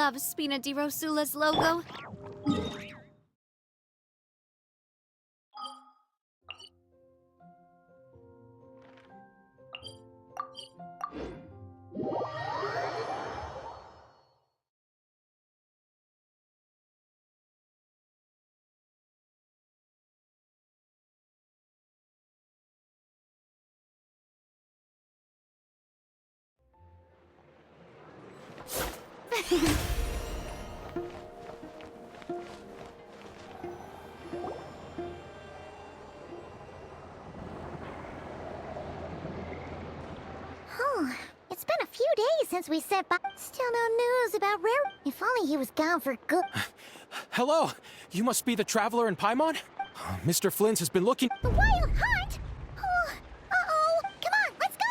love Spina di Rosula's logo. It's been a few days since we sent by. Still no news about Rare. If only he was gone for good. Hello! You must be the traveler in Paimon? Mr. Flynn has been looking— The Wild Hunt? Oh, uh-oh. Come on, let's go!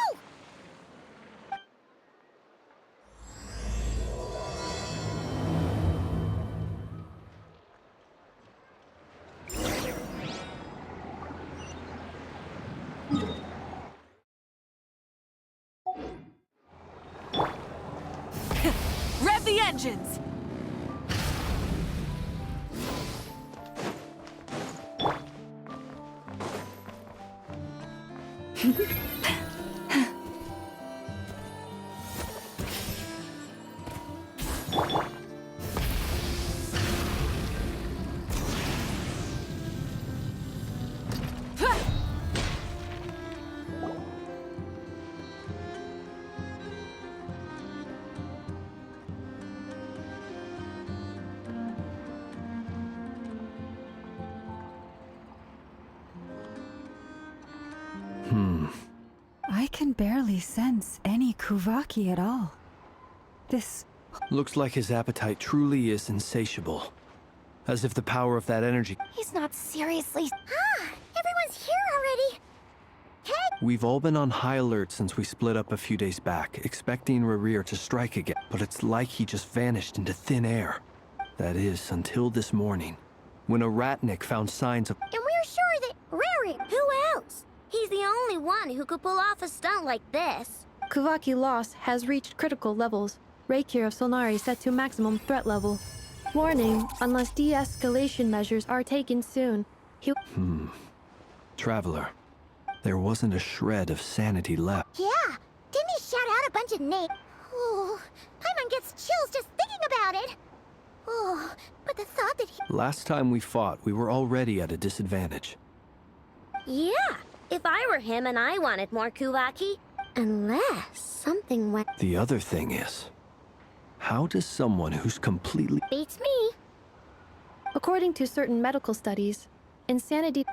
Rev the engines! I can barely sense any Kuvaki at all. This... Looks like his appetite truly is insatiable. As if the power of that energy— He's not seriously... everyone's here already! Hey! We've all been on high alert since we split up a few days back, expecting Rerir to strike again, but it's like he just vanished into thin air. That is, until this morning, when a ratnik found signs of— And we're sure that Rary... Who else? He's the only one who could pull off a stunt like this. Kuvaki loss has reached critical levels. Reikir of Solnari set to maximum threat level. Warning, unless de-escalation measures are taken soon, he... Traveler. There wasn't a shred of sanity left. Yeah, didn't he shout out a bunch of names? Oh, Paimon gets chills just thinking about it. Oh, but the thought that he... Last time we fought, we were already at a disadvantage. Yeah, if I were him and I wanted more Kuvaki. Unless something went... The other thing is, how does someone who's completely— Beats me. According to certain medical studies, insanity...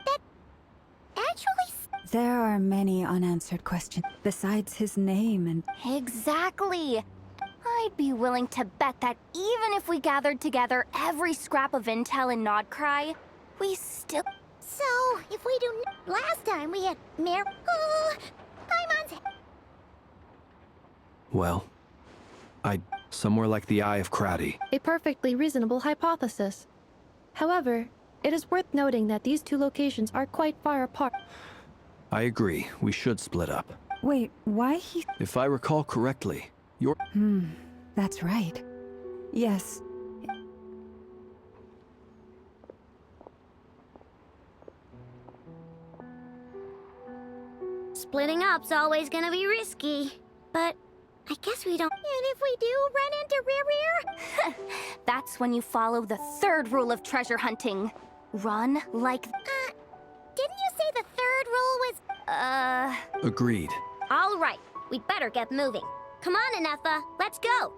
Actually... There are many unanswered questions, besides his name and... Exactly. I'd be willing to bet that even if we gathered together every scrap of intel in Nodcry, we still... So, if we do... Last time we had Oh, Paimon's... Well, somewhere like the Eye of Krati. A perfectly reasonable hypothesis. However, it is worth noting that these two locations are quite far apart. I agree, we should split up. Wait, why he... If I recall correctly, you're— That's right. Yes. Splitting up's always gonna be risky. But I guess we don't... And if we do run into Rerir? That's when you follow the third rule of treasure hunting. Run like... Didn't you say the third rule was... Agreed. All right, we'd better get moving. Come on, Anefa, let's go.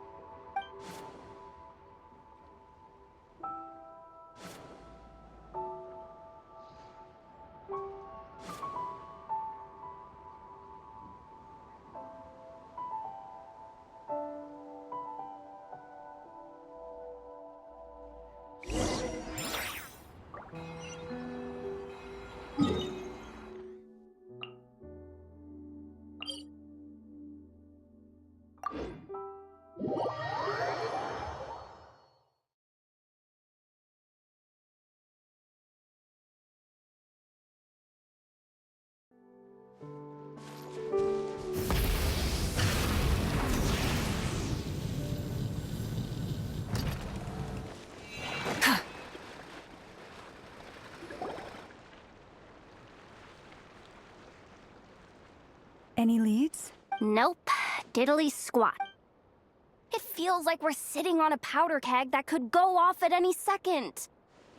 Any leads? Nope. Diddly squat. It feels like we're sitting on a powder keg that could go off at any second.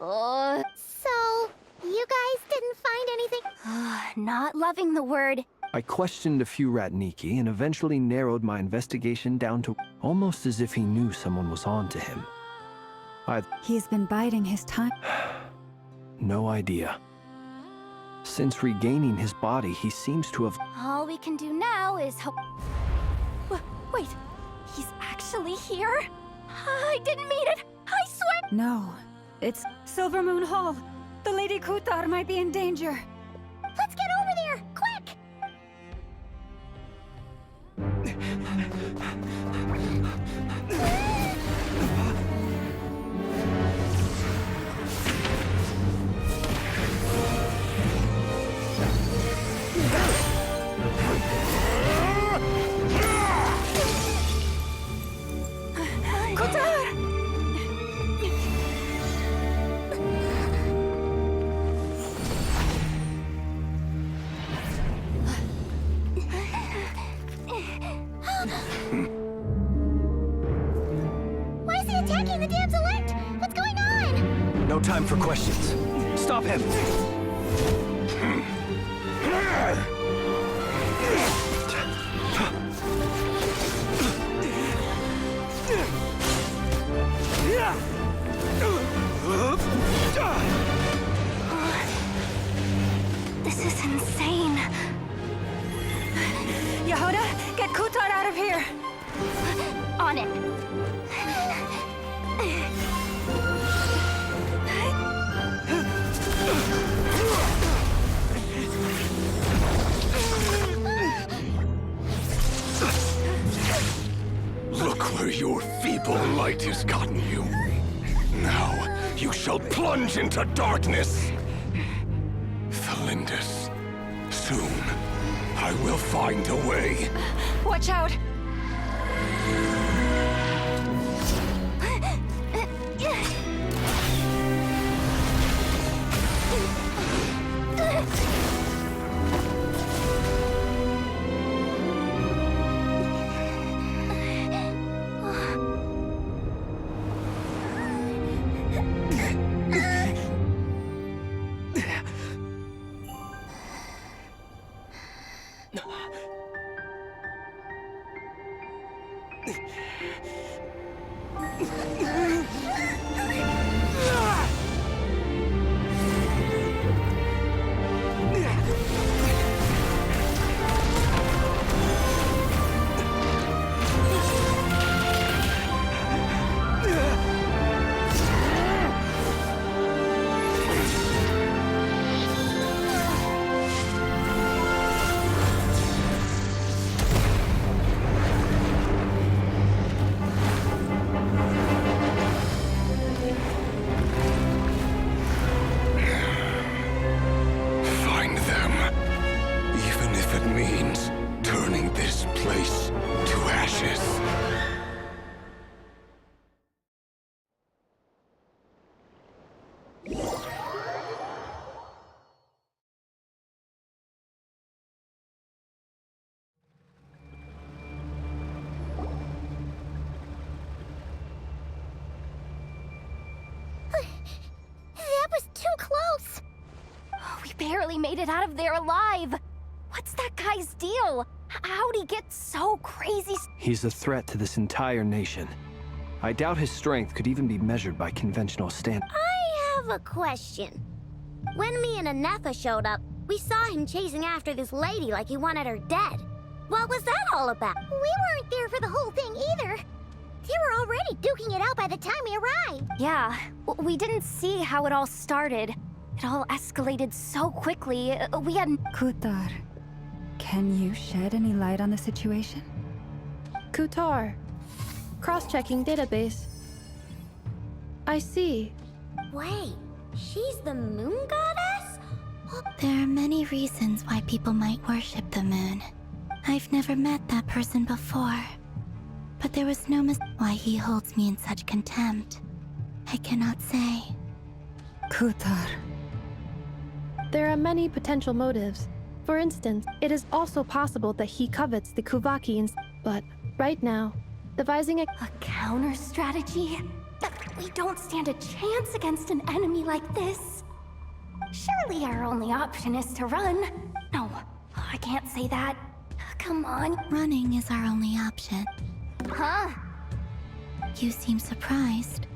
Ugh. So, you guys didn't find anything? Not loving the word. I questioned a few Ratniki and eventually narrowed my investigation down to almost as if he knew someone was on to him. He's been biding his time. No idea. Since regaining his body, he seems to have... All we can do now is hope. Wait, he's actually here? I didn't mean it. I swear. No, it's Silver Moon Hall. The Lady Kutar might be in danger. Let's get over there, quick! Why is he attacking the damsel elect? What's going on? No time for questions. Stop him! This is insane. Yehuda, get Kutar out of here! On it. Look where your feeble light has gotten you. Now, you shall plunge into darkness. Felindus, soon, I will find a way. Watch out! Find them. Even if it means turning this place to ashes. That was too close! We barely made it out of there alive. What's that guy's deal? How'd he get so crazy? He's a threat to this entire nation. I doubt his strength could even be measured by conventional standards. I have a question. When me and Anetha showed up, we saw him chasing after this lady like he wanted her dead. What was that all about? We weren't there for the whole thing either. They were already duking it out by the time we arrived. Yeah, we didn't see how it all started. It all escalated so quickly. We had... Kutar, can you shed any light on the situation? Kutar. Cross-checking database. I see. Wait, she's the moon goddess? There are many reasons why people might worship the moon. I've never met that person before. But there was no why he holds me in such contempt. I cannot say. Kutar. There are many potential motives. For instance, it is also possible that he covets the Kuvaki but right now, devising a counter strategy? We don't stand a chance against an enemy like this. Surely our only option is to run. No, I can't say that. Come on. Running is our only option. Huh? You seem surprised.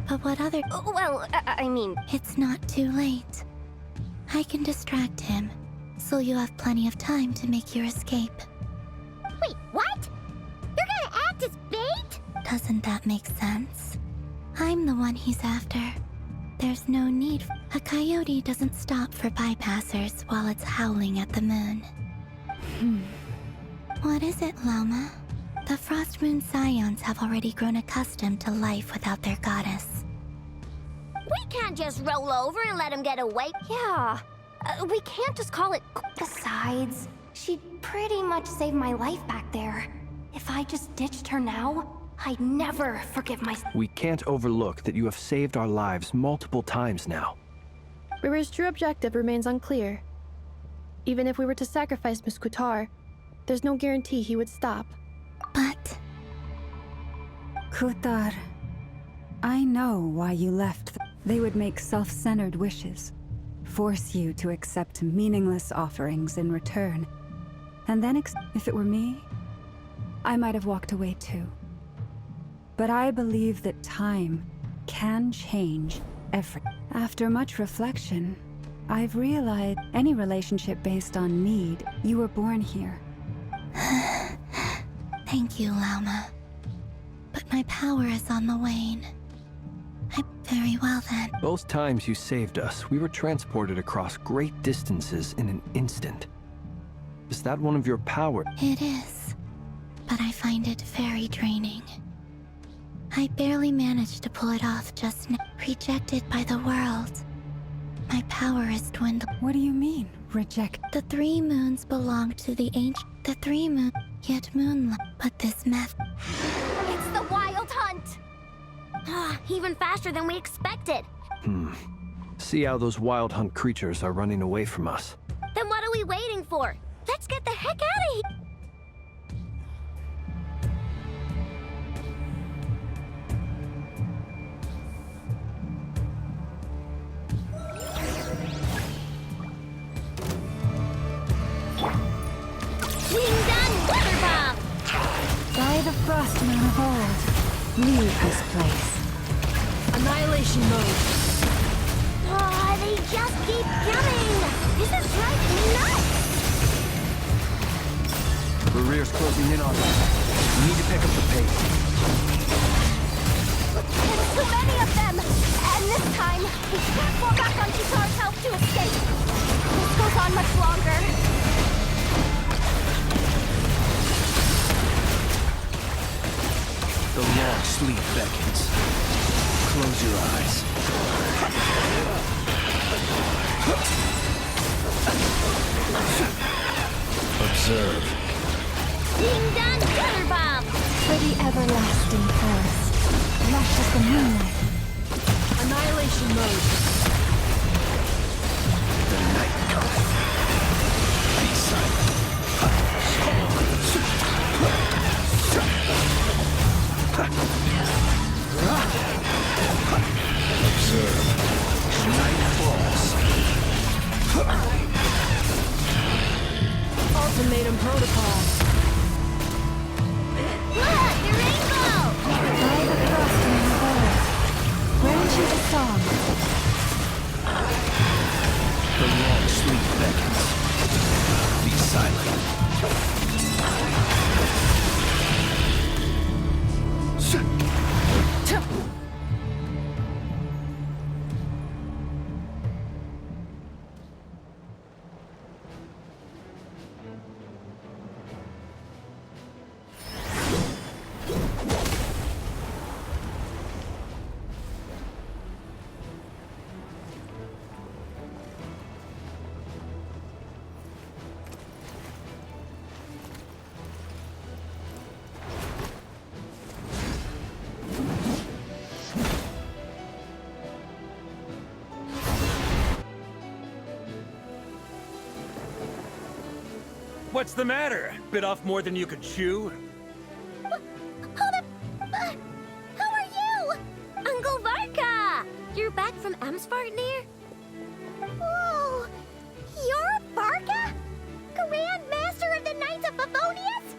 But what other... Well, I mean... It's not too late. I can distract him, so you have plenty of time to make your escape. Wait, what? You're gonna act as bait? Doesn't that make sense? I'm the one he's after. There's no need. A coyote doesn't stop for bypassers while it's howling at the moon. What is it, Loma? The Frost Moon Scions have already grown accustomed to life without their goddess. We can't just roll over and let him get away. Yeah. We can't just call it... Besides, she'd pretty much saved my life back there. If I just ditched her now, I'd never forgive myself. We can't overlook that you have saved our lives multiple times now. River's true objective remains unclear. Even if we were to sacrifice Miss Kutar, there's no guarantee he would stop. But... Kutar, I know why you left. They would make self-centered wishes, force you to accept meaningless offerings in return. And then if it were me, I might have walked away too. But I believe that time can change everything. After much reflection, I've realized any relationship based on need, you were born here. Thank you, Lauma. But my power is on the wane. Very well then. Both times you saved us, we were transported across great distances in an instant. Is that one of your powers? It is. But I find it very draining. I barely managed to pull it off just now. Rejected by the world. My power is dwindling. What do you mean, reject? The 3 moons belong to the ancient... The 3 moon... Yet moonlight. But this meth... It's the Wild Hunt! Even faster than we expected. See how those Wild Hunt creatures are running away from us. Then what are we waiting for? Let's get the heck out of here! By the Frost Moon of old, leave this place. Annihilation mode. Oh, they just keep coming! This is driving me nuts! Rear's closing in on us. We need to pick up the pace. There's too many of them! And this time, we can't fall back on Kitar's help to escape. This goes on much longer. The long sleep beckons. Close your eyes. Observe. Ding dong gunner bomb! For the everlasting forest, lush as the moonlight. Annihilation mode. The night cometh. Be silent. Observe. Night falls. Ultimatum protocol. Look, the rainbow! By the Frost Moon of old, grant you the song. The long sleep beckons. Be silent. What's the matter? Bit off more than you could chew? Hold up! Who are you? Uncle Varka! You're back from Amsvartnir? Whoa! You're Varka? Grand Master of the Knights of Favonius?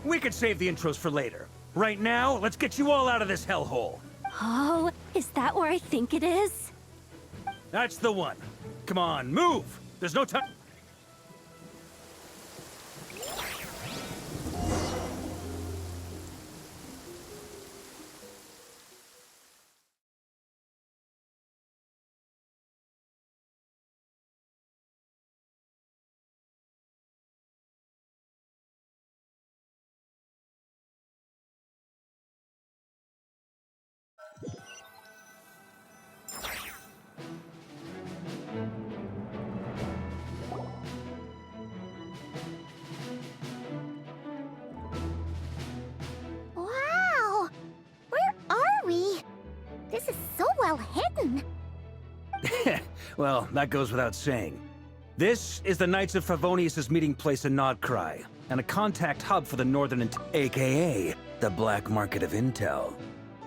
We could save the intros for later. Right now, let's get you all out of this hellhole. Oh, is that where I think it is? That's the one. Come on, move! There's no time. Wow! Where are we? This is so well hidden. Well, that goes without saying. This is the Knights of Favonius' meeting place in Nodcry, and a contact hub for the Northern aka the black market of intel.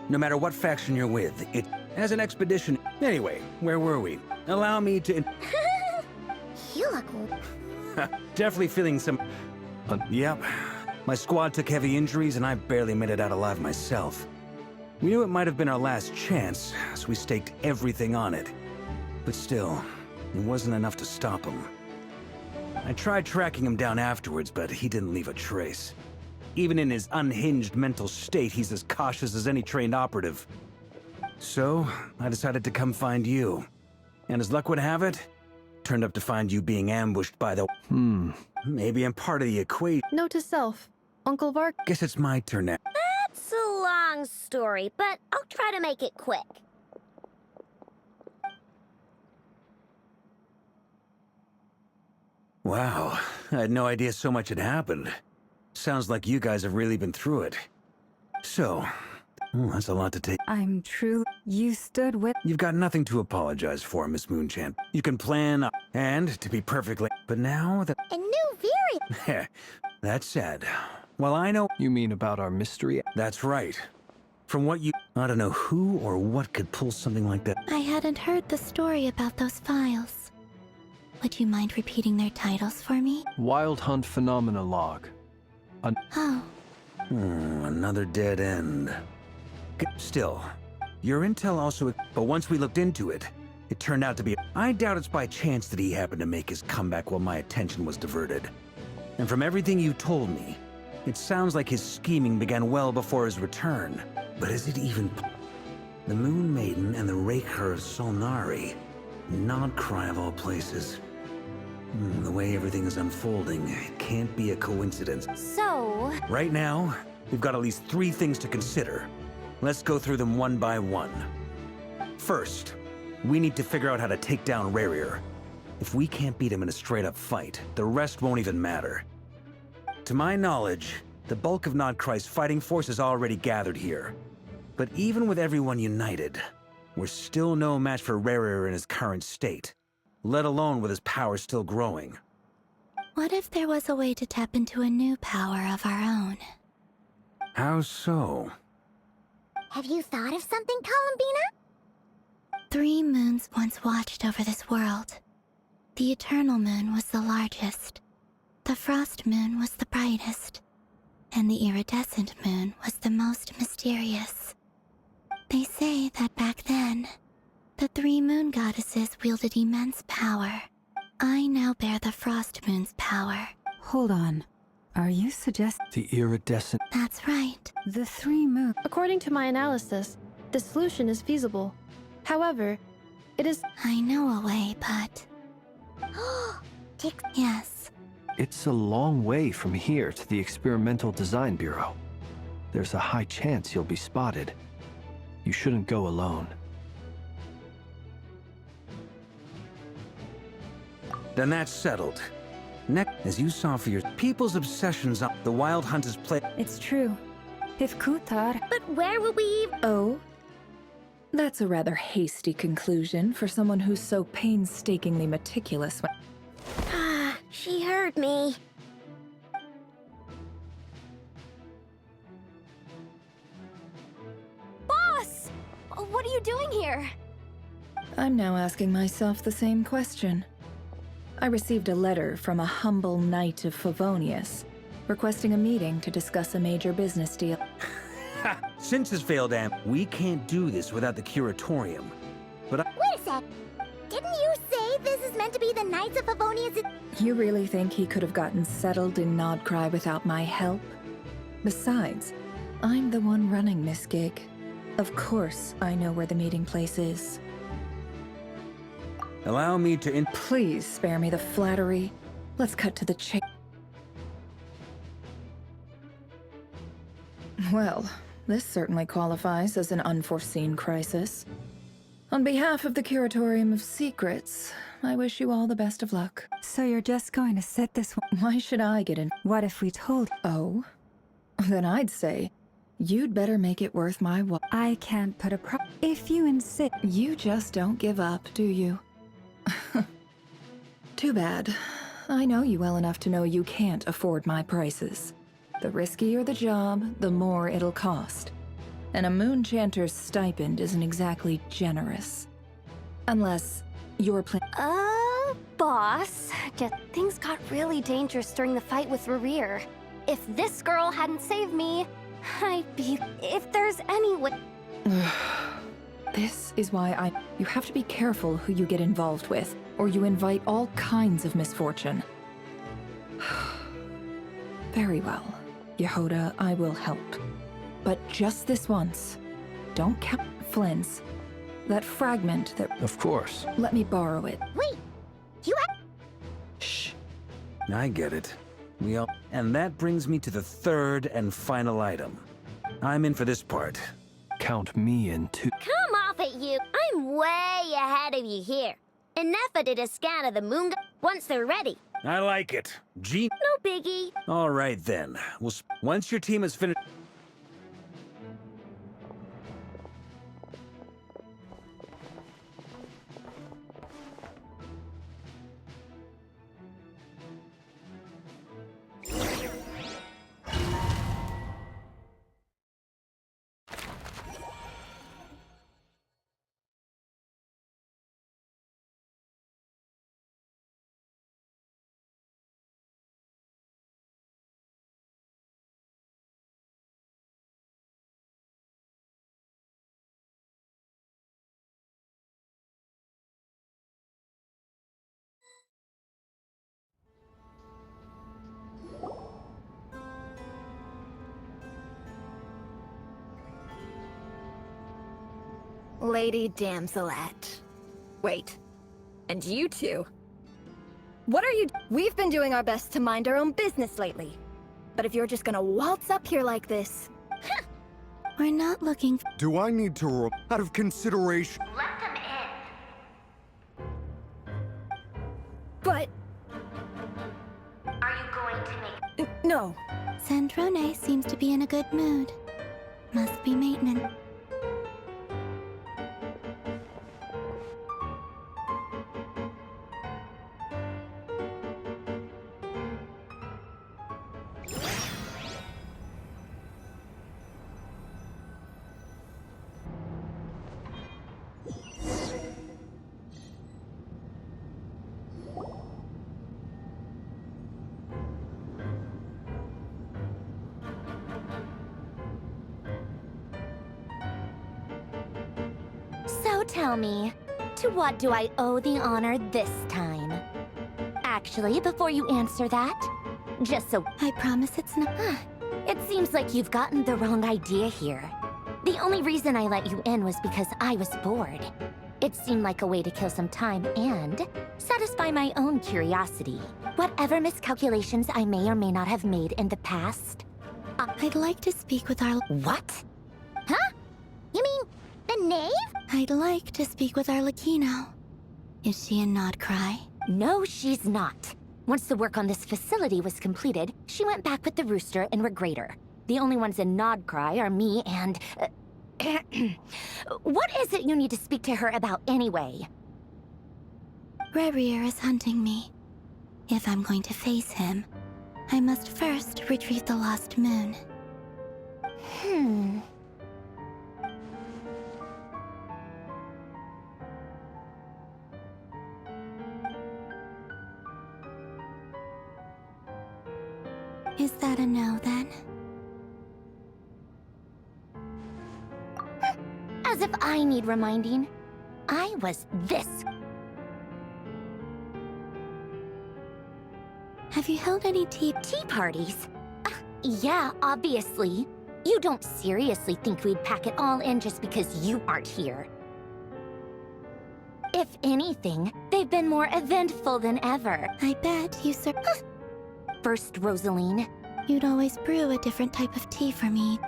No matter what faction you're with, it has an expedition. Anyway, where were we? Allow me to... You look... Definitely feeling some... Yep. My squad took heavy injuries, and I barely made it out alive myself. We knew it might have been our last chance, so we staked everything on it. But still, it wasn't enough to stop him. I tried tracking him down afterwards, but he didn't leave a trace. Even in his unhinged mental state, he's as cautious as any trained operative. So, I decided to come find you. And as luck would have it, turned up to find you being ambushed by the... Maybe I'm part of the equation. Note to self. Uncle Vark. Guess it's my turn now. That's a long story, but I'll try to make it quick. Wow, I had no idea so much had happened. Sounds like you guys have really been through it. So, that's a lot to take. I'm true. You stood with. You've got nothing to apologize for, Miss Moonchan. You can plan, and to be perfectly... But now that... A new variant! That's sad. Well, I know... You mean about our mystery? That's right. From what you... I don't know who or what could pull something like that. I hadn't heard the story about those files. Would you mind repeating their titles for me? Wild Hunt Phenomena Log. Oh, Another dead end. Still, your intel also... But once we looked into it, it turned out to be... I doubt it's by chance that he happened to make his comeback while my attention was diverted. And from everything you told me, it sounds like his scheming began well before his return. But is it even... The Moon Maiden and the Raker of Solnari. Nodcry of all places. The way everything is unfolding, it can't be a coincidence. So, Right now, we've got at least 3 things to consider. Let's go through them one by one. First, we need to figure out how to take down Rarier. If we can't beat him in a straight-up fight, the rest won't even matter. To my knowledge, the bulk of Nodcry's fighting force is already gathered here. But even with everyone united, we're still no match for Rarier in his current state, let alone with his power still growing. what if there was a way to tap into a new power of our own? How so? Have you thought of something, Columbina? 3 moons once watched over this world. The Eternal Moon was the largest. The Frost Moon was the brightest. And the Iridescent Moon was the most mysterious. They say that back then, the 3 moon goddesses wielded immense power. I now bear the Frost Moon's power. Hold on. Are you suggesting The iridescent... That's right. the 3 moon? According to my analysis, the solution is feasible. However, it is... I know a way, but... Yes. It's a long way from here to the Experimental Design Bureau. There's a high chance you'll be spotted. You shouldn't go alone. Then that's settled. Next, as you saw for your people's obsessions on the Wild Hunters play... It's true. If Kutar... But where will we... Oh? That's a rather hasty conclusion for someone who's so painstakingly meticulous when... She heard. scared me. Boss! What are you doing here? I'm now asking myself the same question. I received a letter from a humble knight of Favonius, requesting a meeting to discuss a major business deal. Ha! Since his failed we can't do this without the curatorium. But Wait a sec. Didn't you say this is meant to be the Knights of Favonius? You really think he could have gotten settled in Nodcry without my help? Besides, I'm the one running this gig. Of course I know where the meeting place is. allow me to Please spare me the flattery. Let's cut to the chase. Well, this certainly qualifies as an unforeseen crisis. On behalf of the Curatorium of Secrets, I wish you all the best of luck. So you're just going to sit this one? Why should I get in? What if we told? Oh? Then I'd say, you'd better make it worth my while. I can't put a if you insist. You just don't give up, do you? Too bad. I know you well enough to know you can't afford my prices. The riskier the job, the more it'll cost. And a Moonchanter's stipend isn't exactly generous. Unless you're Boss. Things got really dangerous during the fight with Rerir. If this girl hadn't saved me, I'd be... If there's any way... This is why you have to be careful who you get involved with, or you invite all kinds of misfortune. Very well. Yehoda, I will help. But just this once. Don't count Flynn's. That fragment that... Of course. Let me borrow it. Wait, you Shh. I get it. And that brings me to the third and final item. I'm in for this part. Count me in too. Come off it, you. I'm way ahead of you here. And Nefa did a scan of the moon once they're ready. I like it. Gene. No biggie. All right then. Once your team has finished. Lady Damselette. Wait. And you two? What are you... We've been doing our best to mind our own business lately. But if you're just gonna waltz up here like this... We're not looking for... Do I need to out of consideration? Let them in. But... Are you going to make... No. Sandrone seems to be in a good mood. Must be maintenance. So tell me, to what do I owe the honor this time? Actually, before you answer that, just so... I promise it's not... It seems like you've gotten the wrong idea here. The only reason I let you in was because I was bored. It seemed like a way to kill some time and satisfy my own curiosity. Whatever miscalculations I may or may not have made in the past... I'd like to speak with our... What? Huh? You mean the knave? I'd like to speak with Arlecchino. Is she in Nodcry? No, she's not. Once the work on this facility was completed, she went back with the Rooster and Regrator. The only ones in Nodcry are me and... What is it you need to speak to her about anyway? Rerir is hunting me. If I'm going to face him, I must first retrieve the lost moon. Is that a no, then? As if I need reminding. I was this. Have you held any tea parties? Yeah, obviously. You don't seriously think we'd pack it all in just because you aren't here. If anything, they've been more eventful than ever. I bet you, sir. First, Rosaline. You'd always brew a different type of tea for me.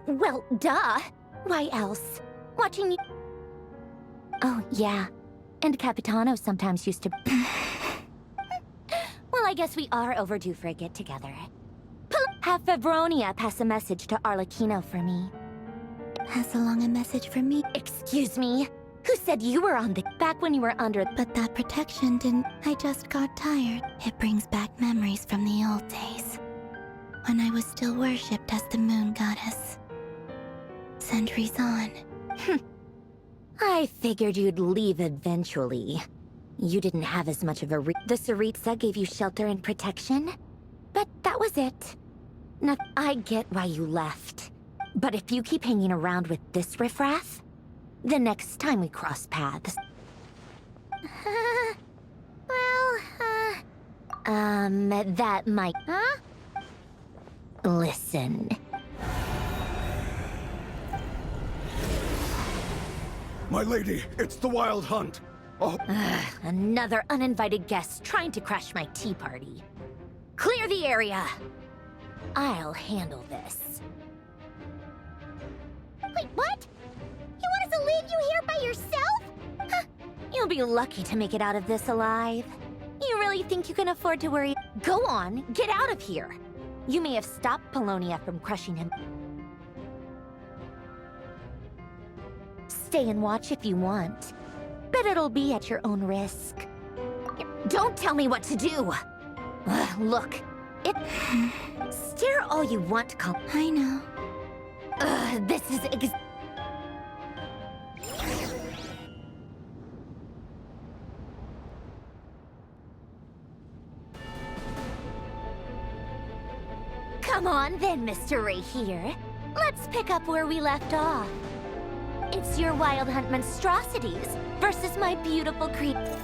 Well, duh. Why else? Watching you... Oh, yeah. And Capitano sometimes used to... Well, I guess we are overdue for a get-together. Have Febronia pass a message to Arlecchino for me. Pass along a message for me? Excuse me? Who said you were on the... Back when you were under... But that protection didn't... I just got tired. It brings back memories from the old days. When I was still worshipped as the moon goddess. Centuries on. I figured you'd leave eventually. You didn't have as much of a The Tsaritsa gave you shelter and protection, but that was it. Now, I get why you left. But if you keep hanging around with this riffraff, the next time we cross paths... that might... Huh? Listen. My lady, it's the Wild Hunt. Oh. Another uninvited guest trying to crash my tea party. Clear the area. I'll handle this. Wait, what? You want us to leave you here by yourself? Huh. You'll be lucky to make it out of this alive. You really think you can afford to worry? Go on, get out of here. You may have stopped Polonia from crushing him. Stay and watch if you want, but it'll be at your own risk. Don't tell me what to do! Look, stare all you want, I know. This is Come on then, Mr. Ray here. Let's pick up where we left off. It's your Wild Hunt monstrosities versus my beautiful creature.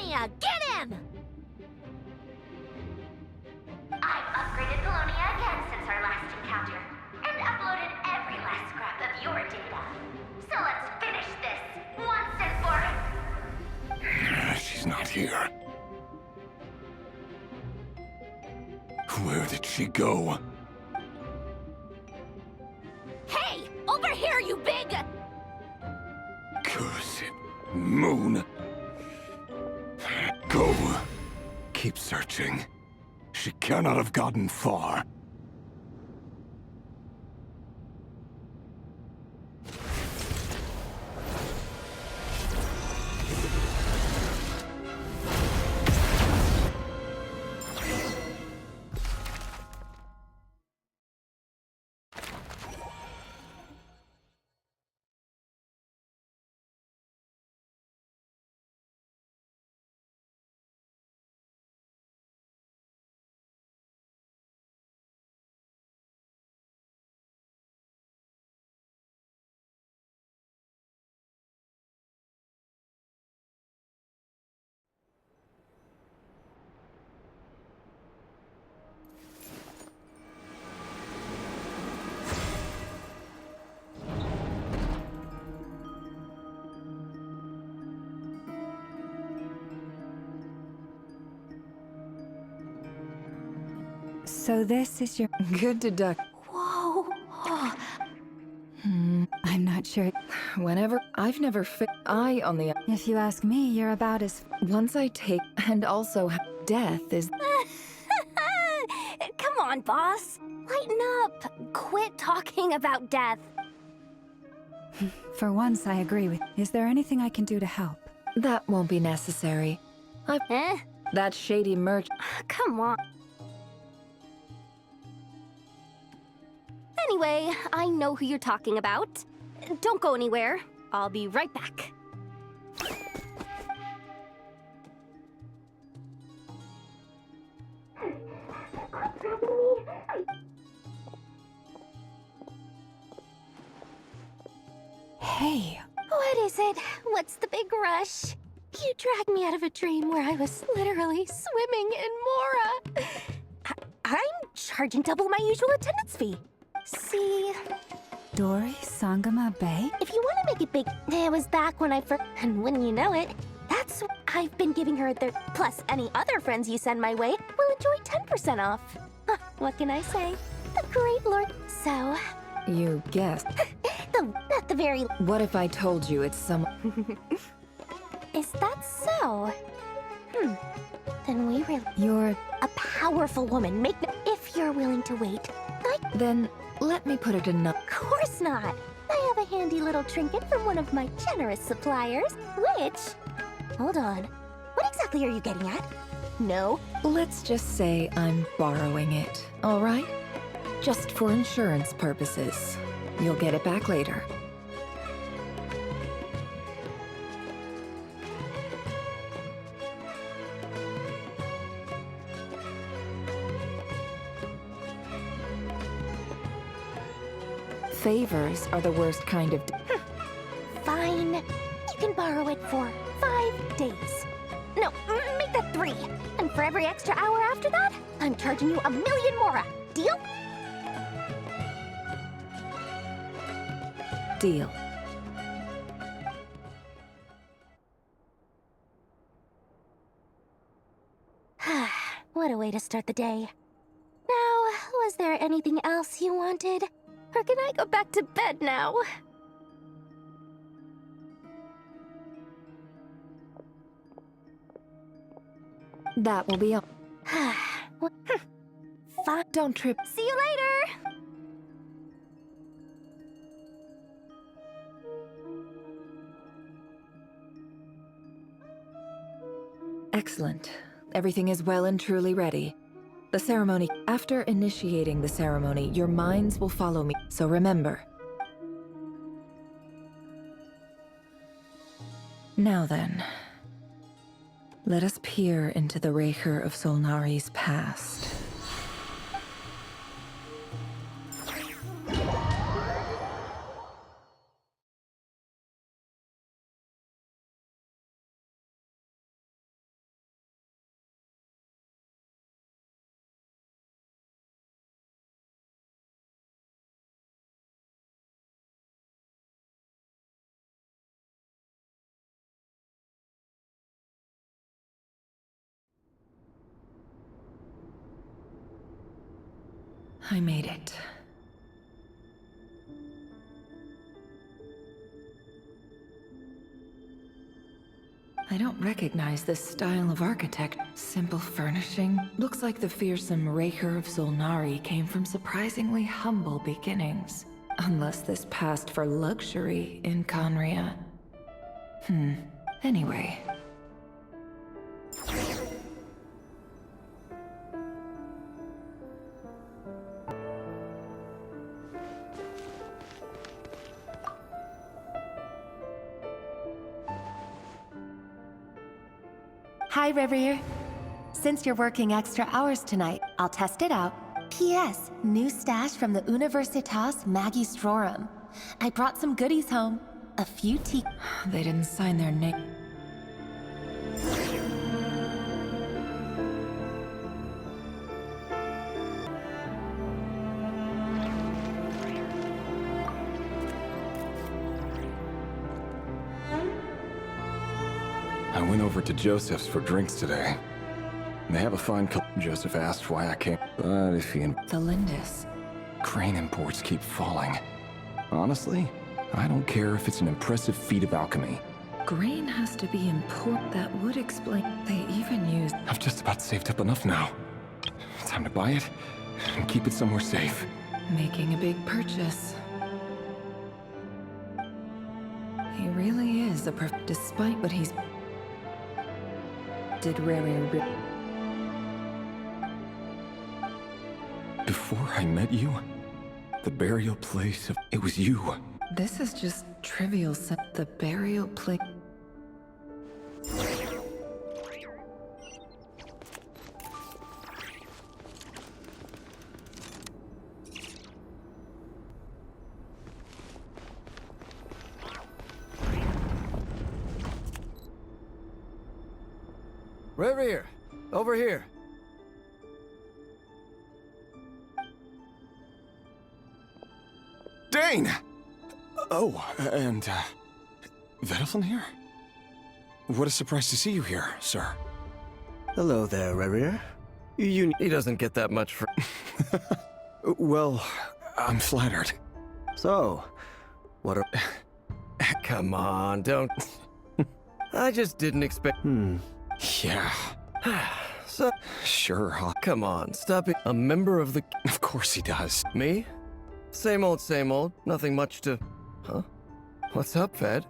Polonia, get in! I've upgraded Polonia again since our last encounter, and uploaded every last scrap of your data. So let's finish this, once and for... She's not here. Where did she go? Hey, over here, you big... Cursed moon. Go. Keep searching. She cannot have gotten far. So this is your... Good deduct. Whoa. I'm not sure. Whenever I've never I on the... If you ask me, you're about as... Once I take... And also, death is... Come on, boss. Lighten up. Quit talking about death. For once, I agree with... Is there anything I can do to help? That won't be necessary. That shady merch... Come on. Anyway, I know who you're talking about. Don't go anywhere. I'll be right back. Hey. What is it? What's the big rush? You dragged me out of a dream where I was literally swimming in Mora. I'm charging double my usual attendance fee. See? Dory Sangama Bay? If you want to make it big, it was back when I first... And when you know it, that's what I've been giving her plus any other friends you send my way will enjoy 10% off. What can I say? The great Lord... So... You guessed. Not the very... What if I told you it's some... Is that so? Then we really... You're... a powerful woman. If you're willing to wait, Then... Let me put it in... Of course not! I have a handy little trinket from one of my generous suppliers, which... Hold on. What exactly are you getting at? No? Let's just say I'm borrowing it, all right? Just for insurance purposes. You'll get it back later. Favors are the worst kind of... Fine. You can borrow it for 5 days. No, make that 3. And for every extra hour after that, I'm charging you 1,000,000 Mora. Deal? Deal. What a way to start the day. Now, was there anything else you wanted? Or can I go back to bed now? That will be all. Fine. Don't trip. See you later! Excellent. Everything is well and truly ready. The ceremony... After initiating the ceremony, your minds will follow me. So remember. Now then. Let us peer into the Raker of Solnari's past. I made it. I don't recognize this style of architect. Simple furnishing. Looks like the fearsome Raker of Solnari came from surprisingly humble beginnings. Unless this passed for luxury in Conria. Anyway. Hi, Reverie. Since you're working extra hours tonight, I'll test it out. P.S. New stash from the Universitas Magistrorum. I brought some goodies home. A few tea. They didn't sign their name. I went over to Joseph's for drinks today. They have a fine Joseph asked why I came, but if he... The Lindis. Crane imports keep falling. Honestly, I don't care if it's an impressive feat of alchemy. Grain has to be important. That would explain. They even used... I've just about saved up enough now. Time to buy it and keep it somewhere safe. Making a big purchase. He really is a despite what he's... Did Rary... Before I met you, the burial place of... It was you. This is just trivial. The burial place... Reverie, over here. Dane! Oh, and, Vediflin here? What a surprise to see you here, sir. Hello there, Reverie. He doesn't get that much for... Well, I'm flattered. So, what are... Come on, don't... I just didn't expect... Yeah. So... Sure, Come on, stop it. A member of the... Of course he does. Me? Same old, same old. Nothing much to... Huh? What's up, Ved?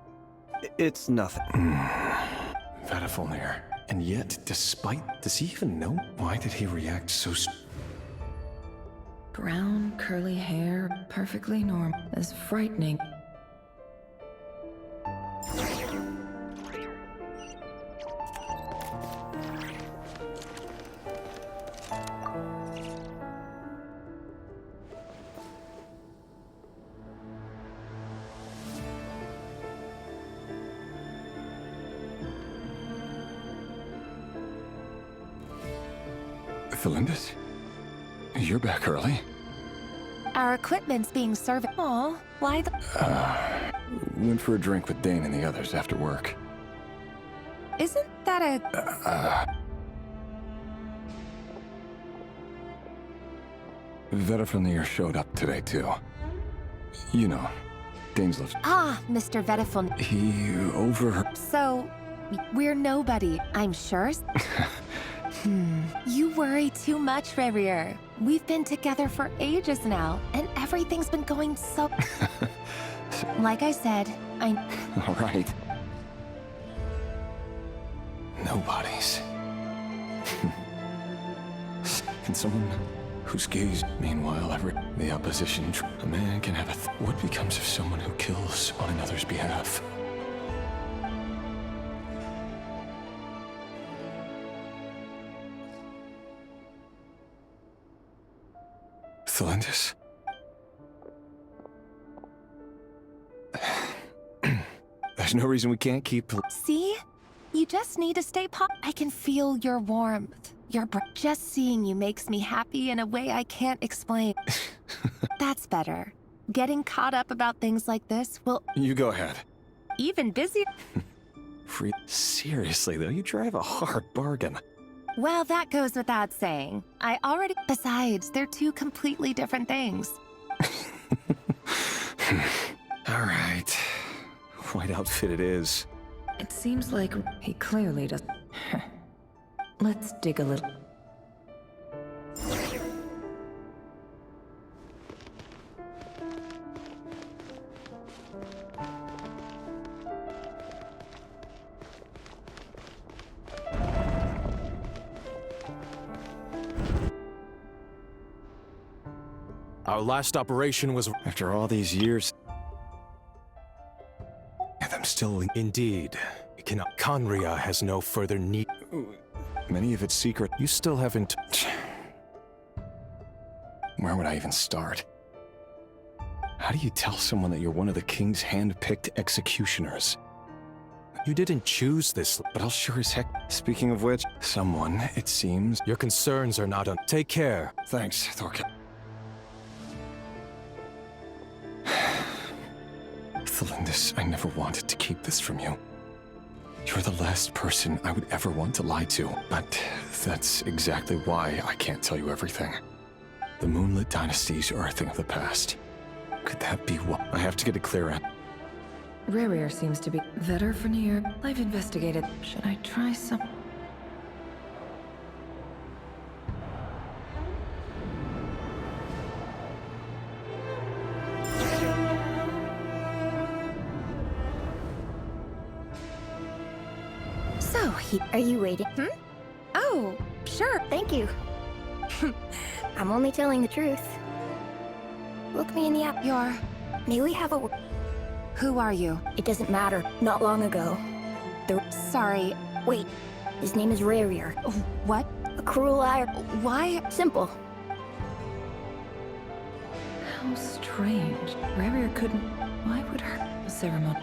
It's nothing. Vediflin here. And yet, does he even know? Why did he react so... Brown, curly hair, perfectly normal. As frightening. Felindis? You're back early? Our equipment's being serviced. Aw, why the... Went for a drink with Dane and the others after work. Isn't that a... Vediflin showed up today, too. You know, Dane's lives... Ah, Mr. Vediflin. He overheard... So, we're nobody, I'm sure? You worry too much, Reverie. We've been together for ages now, and everything's been going so... Like I said, All right. Nobody's. Can someone who's gaze... Meanwhile, the opposition... A man can have a... What becomes of someone who kills on another's behalf? Felindis? There's no reason we can't keep... See? You just need to stay I can feel your warmth. Just seeing you makes me happy in a way I can't explain. That's better. Getting caught up about things like this will... You go ahead. Even busier... Seriously, though, you drive a hard bargain. Well, that goes without saying. Besides, they're two completely different things. All right. White outfit it is. It seems like he clearly does. Let's dig a little. Our last operation was... After all these years... And I'm still... Indeed. We cannot... Conria has no further need... Many of its secret... You still haven't... Where would I even start? How do you tell someone that you're one of the king's hand-picked executioners? You didn't choose this... But I'll sure as heck... Speaking of which, someone, it seems... Your concerns are not on... Take care. Thanks, Thorkin. Thelindis, I never wanted to keep this from you. You're the last person I would ever want to lie to, but that's exactly why I can't tell you everything. The Moonlit Dynasties are a thing of the past. Could that be what? I have to get a clear end. Rerir seems to be Vetter. I've investigated. Should I try some? So, are you waiting? Oh, sure. Thank you. I'm only telling the truth. Look me in the eye. May we have a... Who are you? It doesn't matter. Not long ago. Sorry. Wait. His name is Rerir. What? A cruel liar. Why? Simple. How strange. Rerir couldn't... Why would her... Ceremony...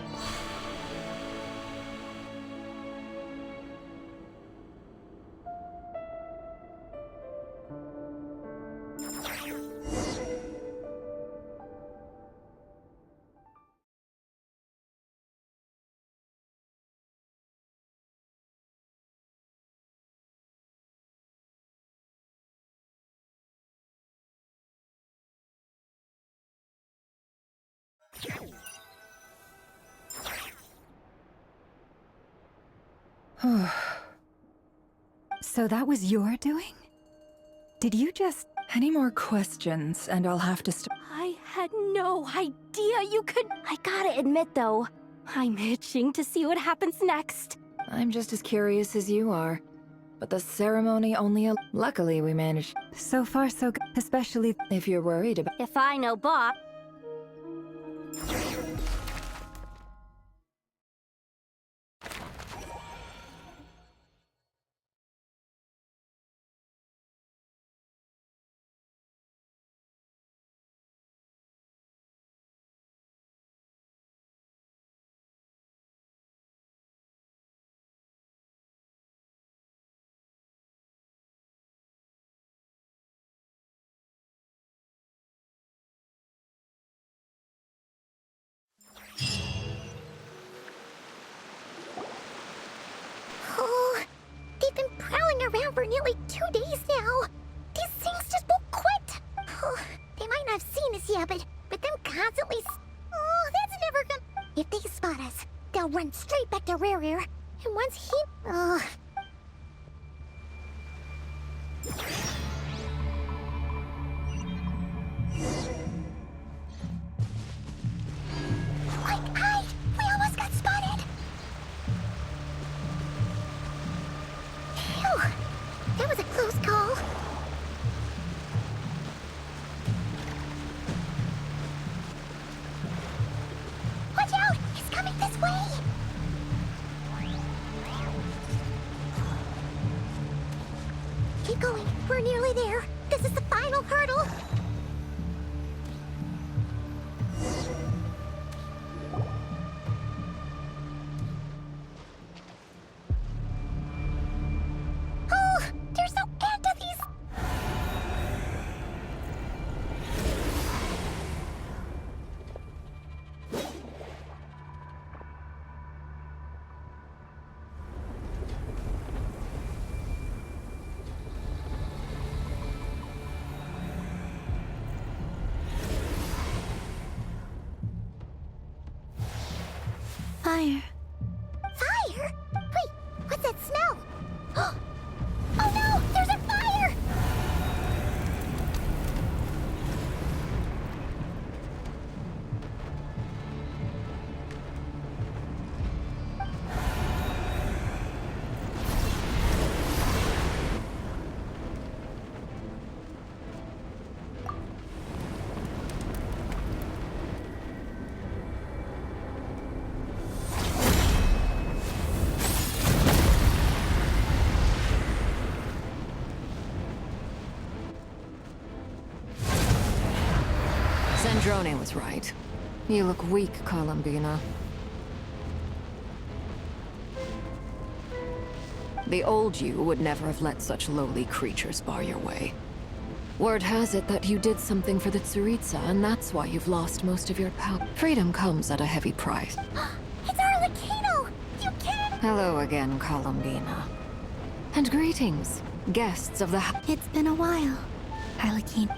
So that was your doing? Did you just... Any more questions, and I'll have to I had no idea you could... I gotta admit, though, I'm itching to see what happens next. I'm just as curious as you are. But the ceremony only... Luckily, we managed... So far, so good. Especially... If you're worried about... If I know Bob... Oh, they've been prowling around for nearly 2 days now. These things just won't quit. Oh, they might not have seen us yet, but them constantly... Oh, that's never gonna... If they spot us, they'll run straight back to Rerir. And once he... Oh... Quick, hide! We almost got spotted! Phew! That was a close call. Watch out! He's coming this way! Keep going. We're nearly there. This is the final hurdle. Oh, there's no end to these. Androne was right. You look weak, Columbina. The old you would never have let such lowly creatures bar your way. Word has it that you did something for the Tsaritsa, and that's why you've lost most of your power. Freedom comes at a heavy price. It's Arlecchino! You can't... Hello again, Columbina. And greetings, guests of the It's been a while, Arlecchino.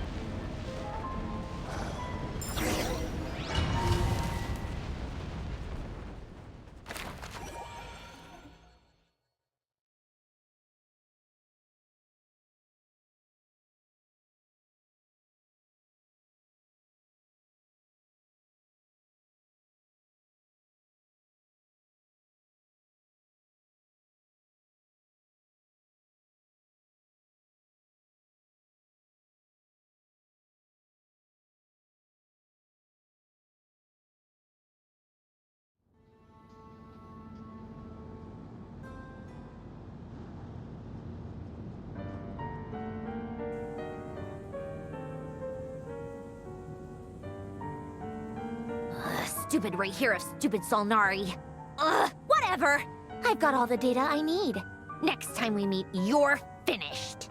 Stupid right here of stupid Solnari. Ugh, whatever. I've got all the data I need. Next time we meet, you're finished.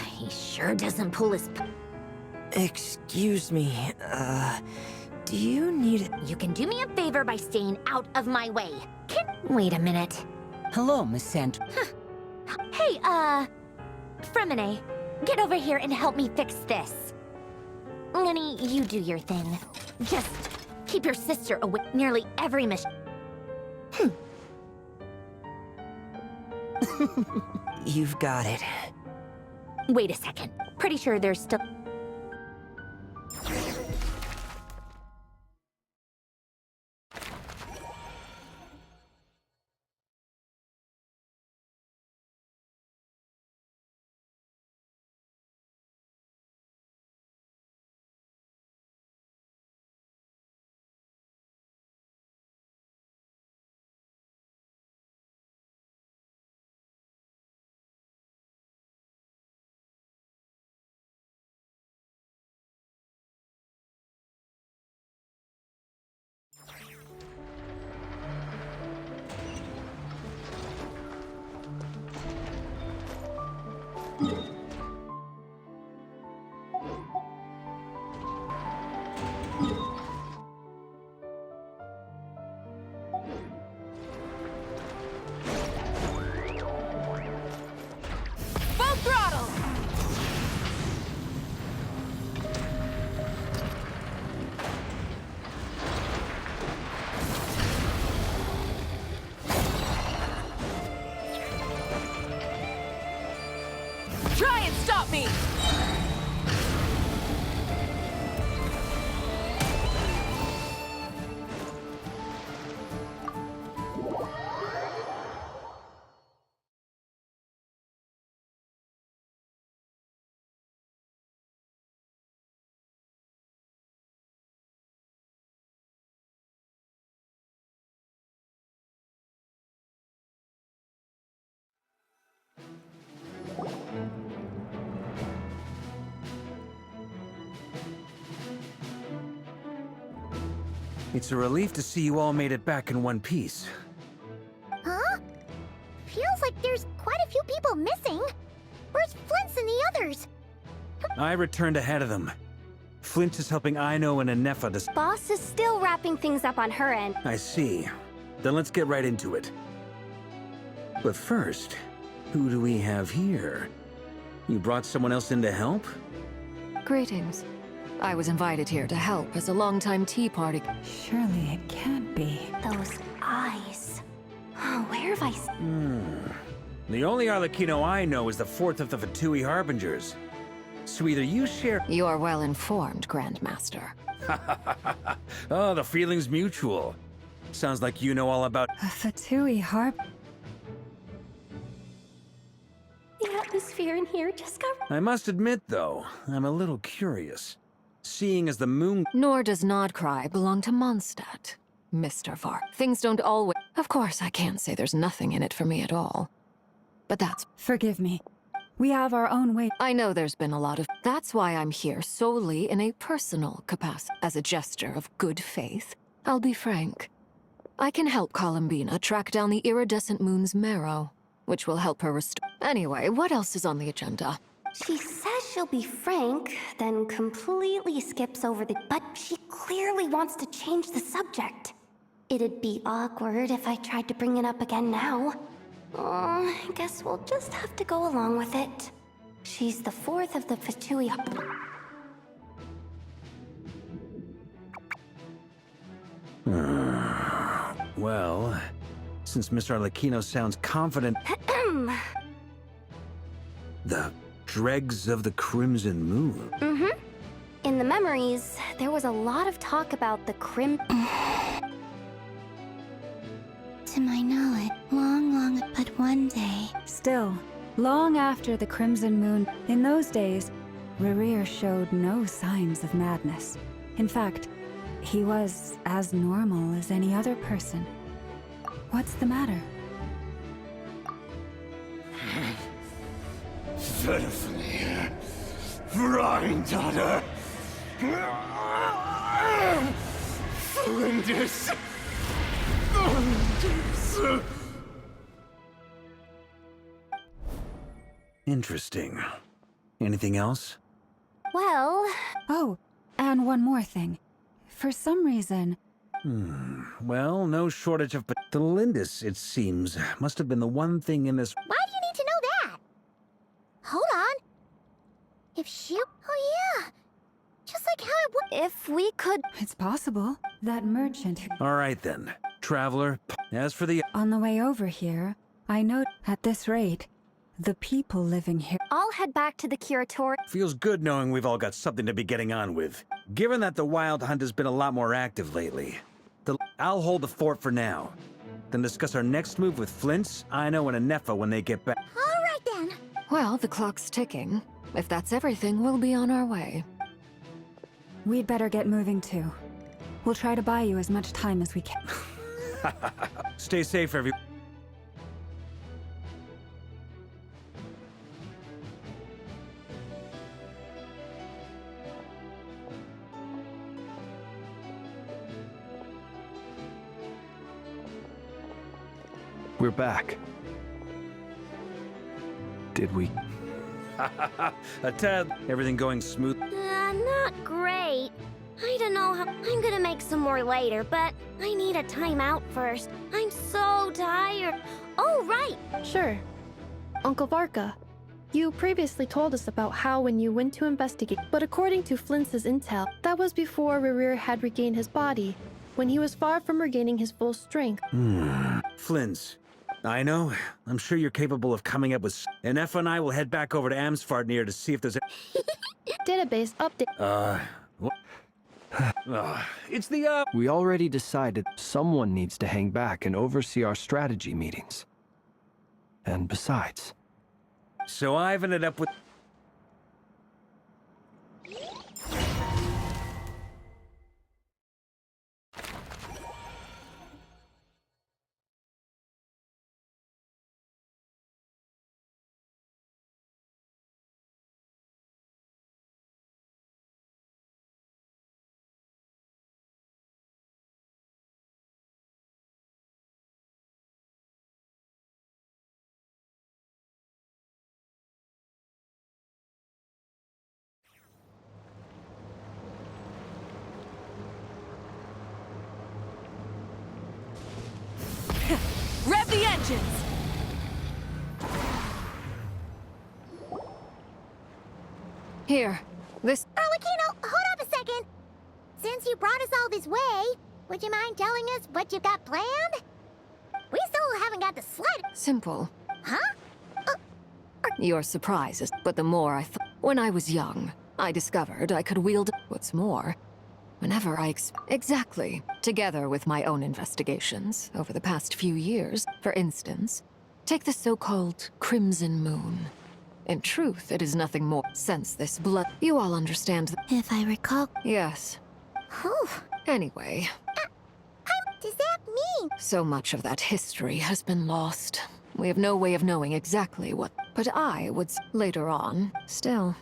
He sure doesn't pull his... Excuse me, do you need... You can do me a favor by staying out of my way. Wait a minute. Hello, Miss Sant. Hey, Fremine, get over here and help me fix this. Lenny, you do your thing. Just keep your sister away. Nearly every mission. You've got it. Wait a second. Pretty sure there's still... Full throttle! Try and stop me! It's a relief to see you all made it back in one piece. Huh? Feels like there's quite a few people missing. Where's Flint's and the others? I returned ahead of them. Flint is helping Aino and Anefa to... Boss is still wrapping things up on her end. I see. Then let's get right into it. But first, who do we have here? You brought someone else in to help? Greetings. I was invited here to help as a longtime tea party. Surely it can't be. Those eyes. Oh, where have I... The only Arlecchino I know is the fourth of the Fatui Harbingers. So either you share... You are well informed, Grandmaster. Oh, the feeling's mutual. Sounds like you know all about... A Fatui harp. The atmosphere in here just got... I must admit, though, I'm a little curious. Seeing as the moon... Nor does Nodcry belong to Mondstadt, Mr. Vark. Things don't always... Of course, I can't say there's nothing in it for me at all. But that's... Forgive me, We have our own way. I know there's been a lot of... That's why I'm here solely in a personal capacity. As a gesture of good faith, I'll be frank. I can help Columbina track down the iridescent moon's marrow, which will help her restore... Anyway, what else is on the agenda? She says she'll be frank, then completely skips over the... But she clearly wants to change the subject. It'd be awkward if I tried to bring it up again now. I guess we'll just have to go along with it. She's the fourth of the Fatui... Well, since Mr. Arlecchino sounds confident... The dregs of the Crimson Moon. Mm-hmm. In the memories, there was a lot of talk about the To my knowledge, long, but one day... Still, long after the Crimson Moon, in those days, Rerir showed no signs of madness. In fact, he was as normal as any other person. What's the matter? Verfnir, Freindaughter, Flinders. Interesting. Anything else? Well... Oh, and one more thing. For some reason... Well, no shortage of... But the Lindis, it seems, must have been the one thing in this... Why do you need to know that? Hold on. If she... Oh yeah. Just like how it would... If we could... It's possible. That merchant who... All right, then. Traveler, as for the... On the way over here, I know at this rate, the people living here... I'll head back to the Curatorium. Feels good knowing we've all got something to be getting on with. Given that the Wild Hunt has been a lot more active lately, I'll hold the fort for now. Then discuss our next move with Flints, Ino, and Anefa when they get back. All right, then. Well, the clock's ticking. If that's everything, we'll be on our way. We'd better get moving too. We'll try to buy you as much time as we can. Stay safe, everyone. We're back. Did we? A tad. Everything going smooth? Not great. I don't know how... I'm gonna make some more later, but I need a timeout first. I'm so tired. Oh, right! Sure. Uncle Varka, you previously told us about how when you went to investigate, but according to Flintz's intel, that was before Rerir had regained his body, when he was far from regaining his full strength. Flint's. I know. I'm sure you're capable of coming up with... Anefa and I will head back over to Amsfarnir to see if there's a... Database update. What? It's the, We already decided someone needs to hang back and oversee our strategy meetings. And besides... So I've ended up with... Rev the engines! Here, this... Arlecchino, hold up a second. Since you brought us all this way, would you mind telling us what you've got planned? We still haven't got the sled. Simple. Huh? You're surprised, but the more I thought... When I was young, I discovered I could wield... What's more, whenever I... Exactly. Together with my own investigations over the past few years, for instance, take the so-called Crimson Moon. In truth, it is nothing more. Since this blood... You all understand... If I recall... Yes. Whew. Anyway... Does that mean? So much of that history has been lost. We have no way of knowing exactly what... But I would later on, still.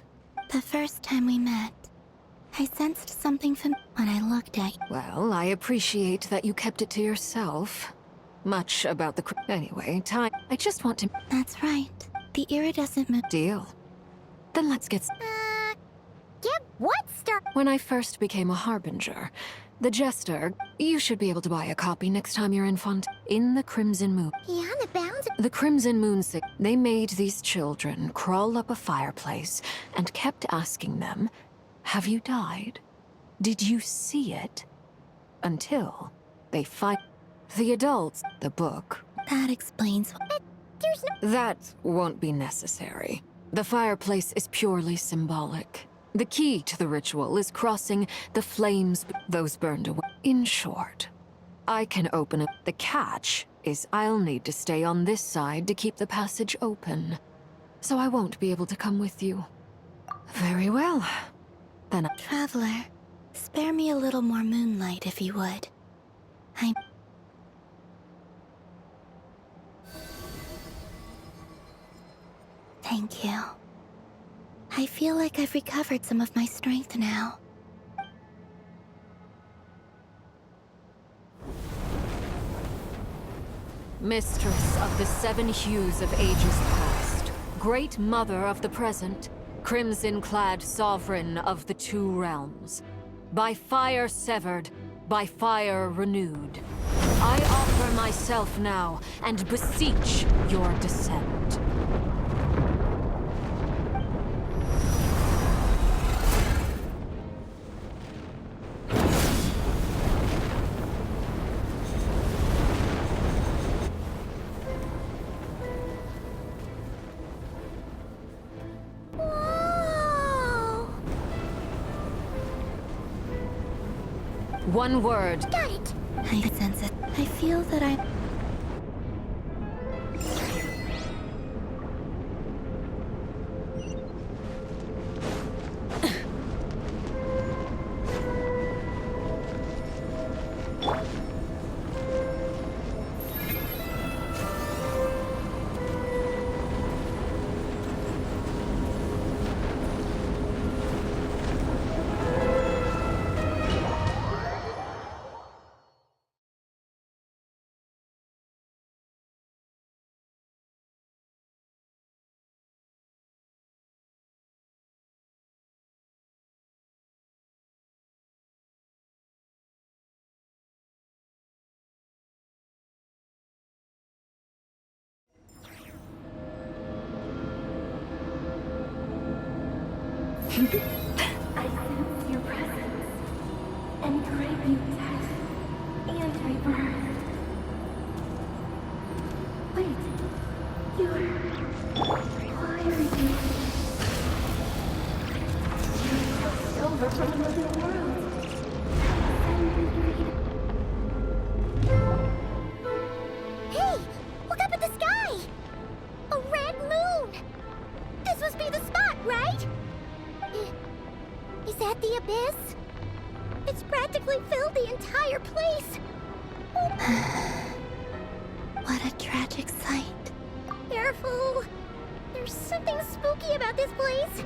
The first time we met, I sensed something from when I looked at you. Well, I appreciate that you kept it to yourself. Much about the anyway, time. I just want to. That's right. The iridescent moon. Deal. Then let's get. Get what started? When I first became a harbinger, the Jester. You should be able to buy a copy next time you're in Font. In the Crimson Moon. Beyond the bounds. The Crimson Moon. They made these children crawl up a fireplace and kept asking them, "Have you died? Did you see it?" Until they fight. The adults. The book. That explains. There's no. That won't be necessary. The fireplace is purely symbolic. The key to the ritual is crossing the flames those burned away. In short, I can open it. The catch is I'll need to stay on this side to keep the passage open. So I won't be able to come with you. Very well. Then Traveler, spare me a little more moonlight if you would. Thank you. I feel like I've recovered some of my strength now. Mistress of the seven hues of ages past, great mother of the present, crimson-clad sovereign of the two realms, by fire severed, by fire renewed, I offer myself now and beseech your descent. One word. Got it. I can sense it. I feel that I'm... I sense your presence and crave you death and rebirth. Wait, why are you? You're crossed over from another world. Hey, look up at the sky! A red moon! This must be the spot, right? Is that the abyss? It's practically filled the entire place. What a tragic sight. Careful. There's something spooky about this place.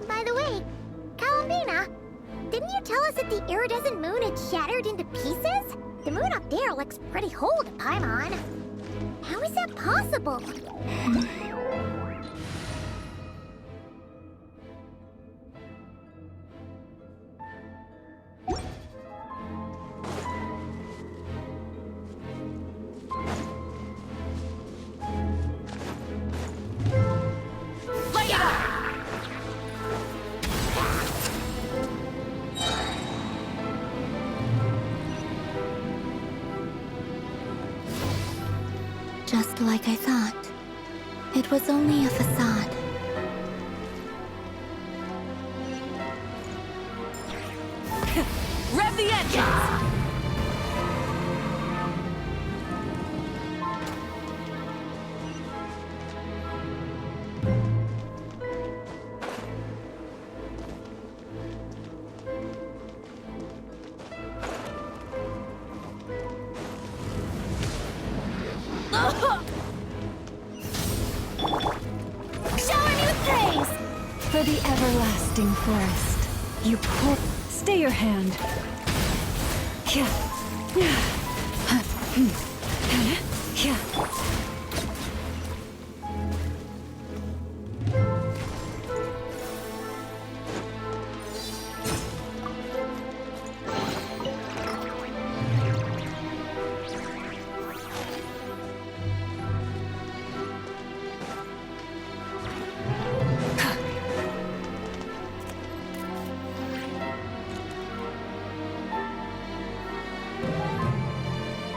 By the way, Columbina, didn't you tell us that the iridescent moon had shattered into pieces? The moon up there looks pretty whole to Paimon. How is that possible? Just like I thought. It was only a facade. Rev the engines! For the everlasting forest, you pull. Stay your hand. Yeah. Yeah.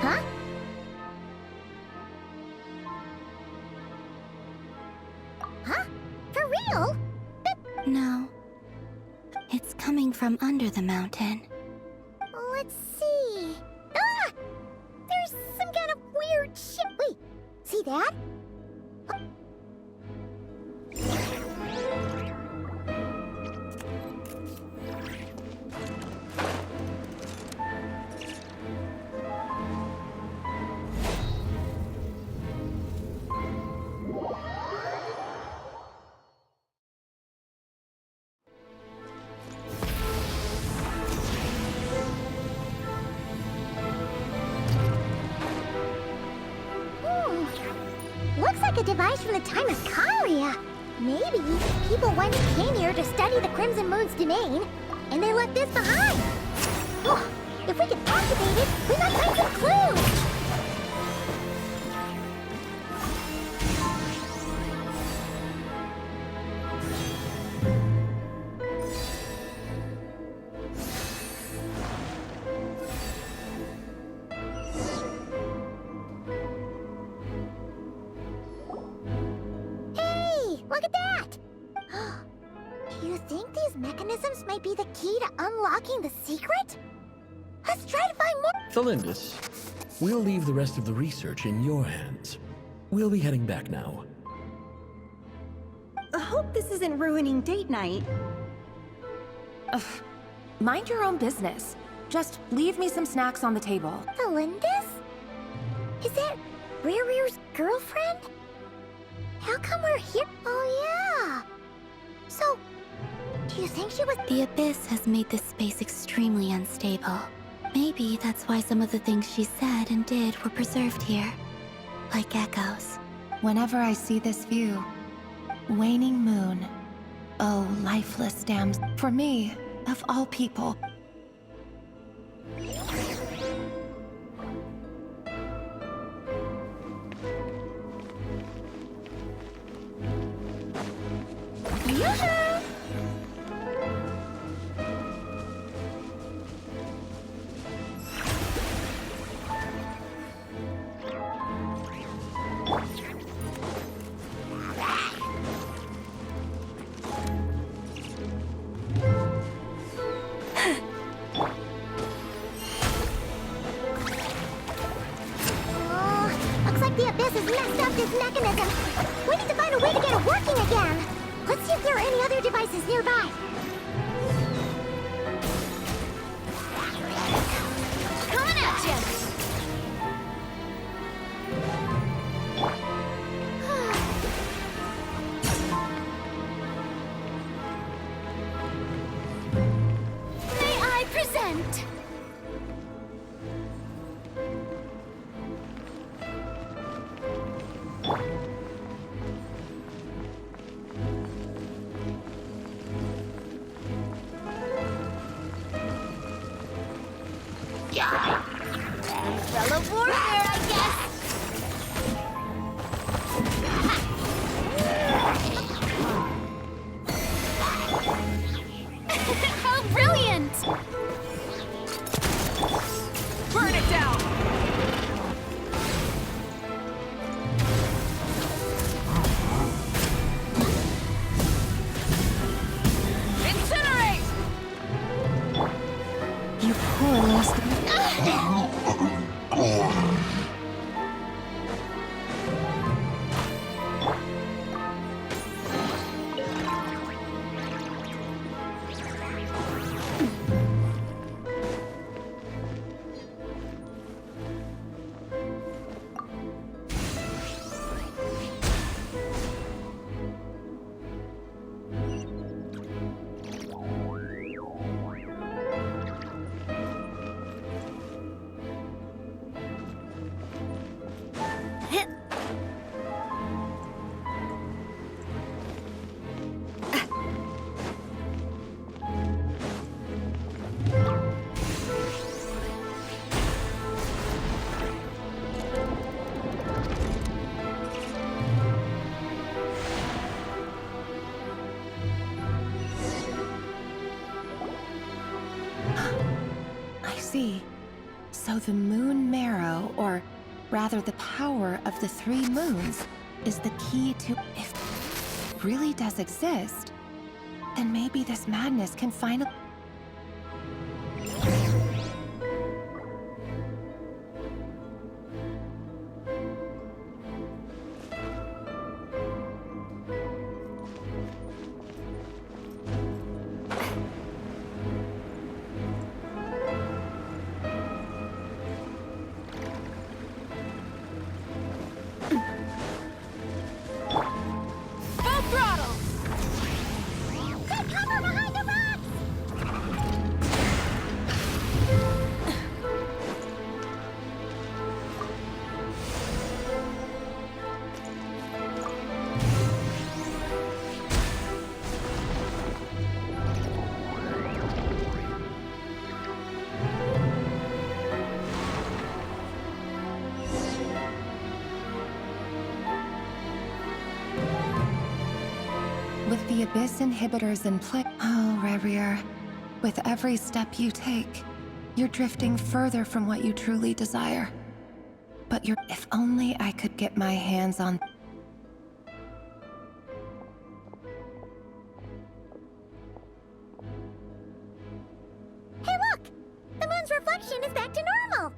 Huh? Huh? For real? No. It's coming from under the mountain. Let's see. Ah! There's some kind of weird shit. Wait, see that? Looks like a device from the time of Kalia. Maybe people once came here to study the Crimson Moon's domain, and they left this behind. Oh, if we can activate it, we might find some clues. Look at that! Do you think these mechanisms might be the key to unlocking the secret? Let's try to find more— Thalindus, we'll leave the rest of the research in your hands. We'll be heading back now. I hope this isn't ruining date night. Ugh. Mind your own business. Just leave me some snacks on the table. Thalindus? Is that Rear's girlfriend? How come we're here? Oh, yeah. So, do you think she was— The Abyss has made this space extremely unstable. Maybe that's why some of the things she said and did were preserved here. Like echoes. Whenever I see this view, waning moon. Oh, lifeless damsel. For me, of all people. Yoo-hoo! Looks like the Abyss has messed up this mechanism. We need to find a way to get it working again. Let's see if there are any other devices nearby. Coming at you! May I present? Umbrella warfare, I guess. How brilliant! Burn it down! Incinerate! You poor lost. I see. So the moon marrow, or rather the power of the 3 moons, is the key to... If it really does exist, then maybe this madness can finally... Full throttle! Take cover behind the rocks! With the Abyss inhibitors in place... Oh, Rerir. With every step you take, you're drifting further from what you truly desire. But you're... If only I could get my hands on... Hey, look! The moon's reflection is back to normal!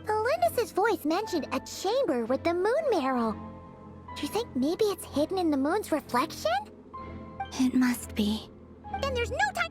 Felindus's voice mentioned a chamber with the moon marrow. Do you think maybe it's hidden in the moon's reflection? It must be. Then there's no time...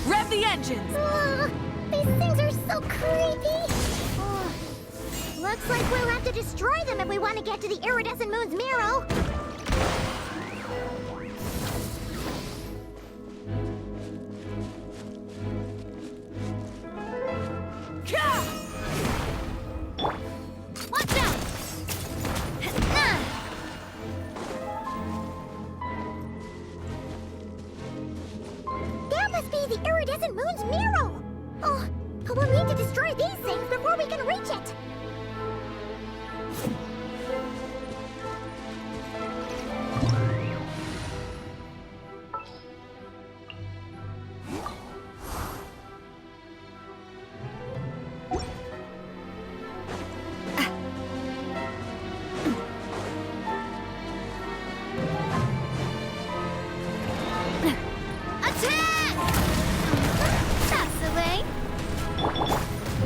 Rev the engines! These things are so creepy! Looks like we'll have to destroy them if we want to get to the iridescent moon's marrow! Watch out! That must be the iridescent moon's marrow! Oh, but we'll need to destroy these things before we can reach it!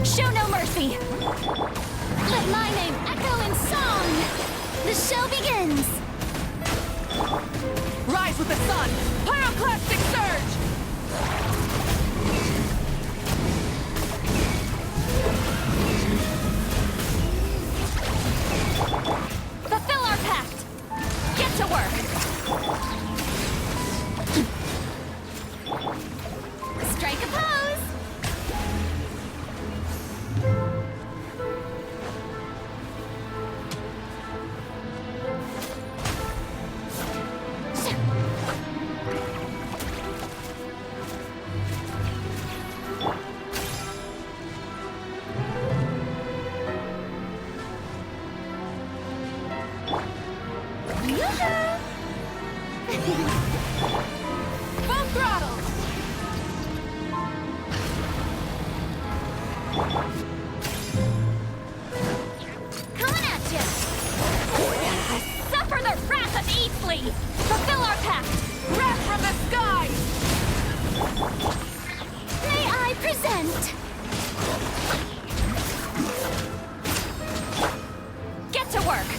Show no mercy! Let my name echo in song! The show begins! Rise with the sun! Pyroclastic surge! Fulfill our pact! Get to work! Strike a pose! Full throttle! Coming at you! Suffer the wrath of Eastleigh! Fulfill our pact! Wrath from the skies! May I present... Get to work!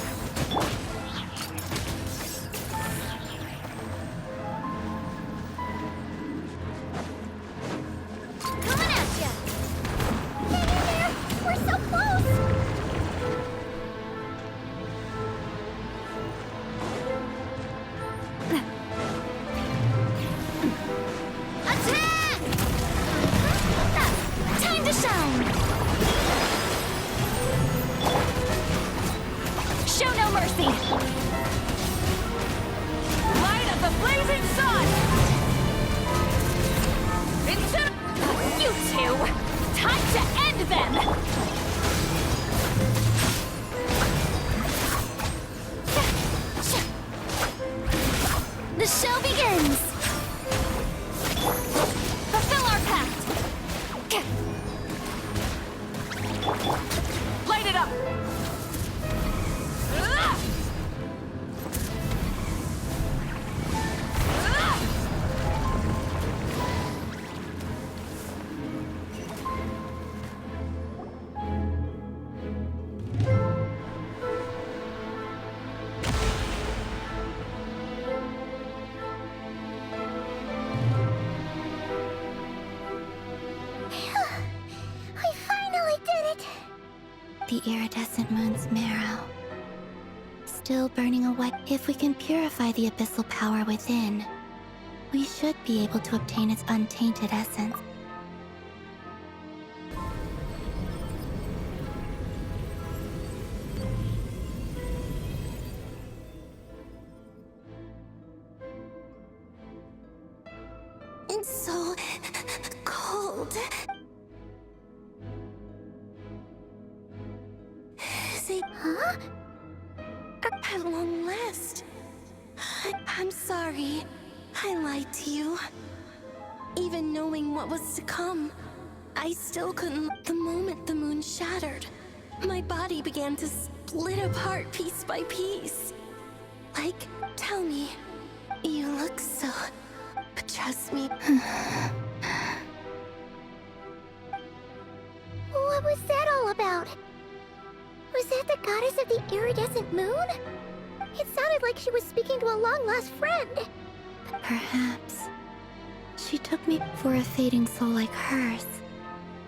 Coming at ya! Hang in there! We're so close! Attack! The show begins! Fulfill our pact! Light it up! We finally did it! The iridescent moon's marrow. Still burning away. If we can purify the abyssal power within, we should be able to obtain its untainted essence. It's so cold. Say, huh? At long last. I'm sorry. I lied to you. Even knowing what was to come, I still couldn't. The moment the moon shattered, my body began to split apart piece by piece. Like, tell me, you look so... But trust me. What was that all about? Was that the goddess of the iridescent moon? It sounded like she was speaking to a long-lost friend. Perhaps she took me for a fading soul like hers.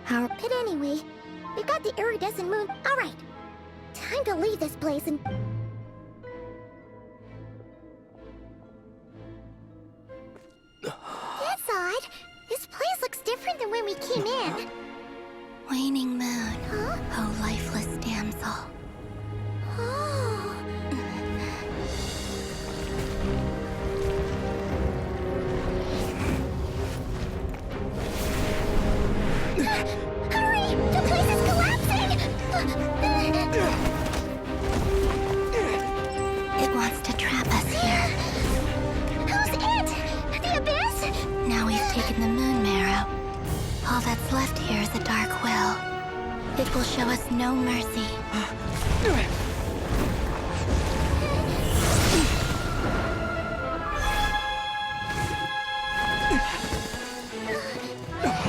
But anyway, we got the iridescent moon. All right, time to leave this place and... That's odd. This place looks different than when we came in. Waning moon. Huh? Oh, lifeless damsel. Oh. Hurry! The place is collapsing! It wants to trap us here. Who's it? The abyss? Now we've taken the moon marrow. All that's left here is a dark will. It will show us no mercy.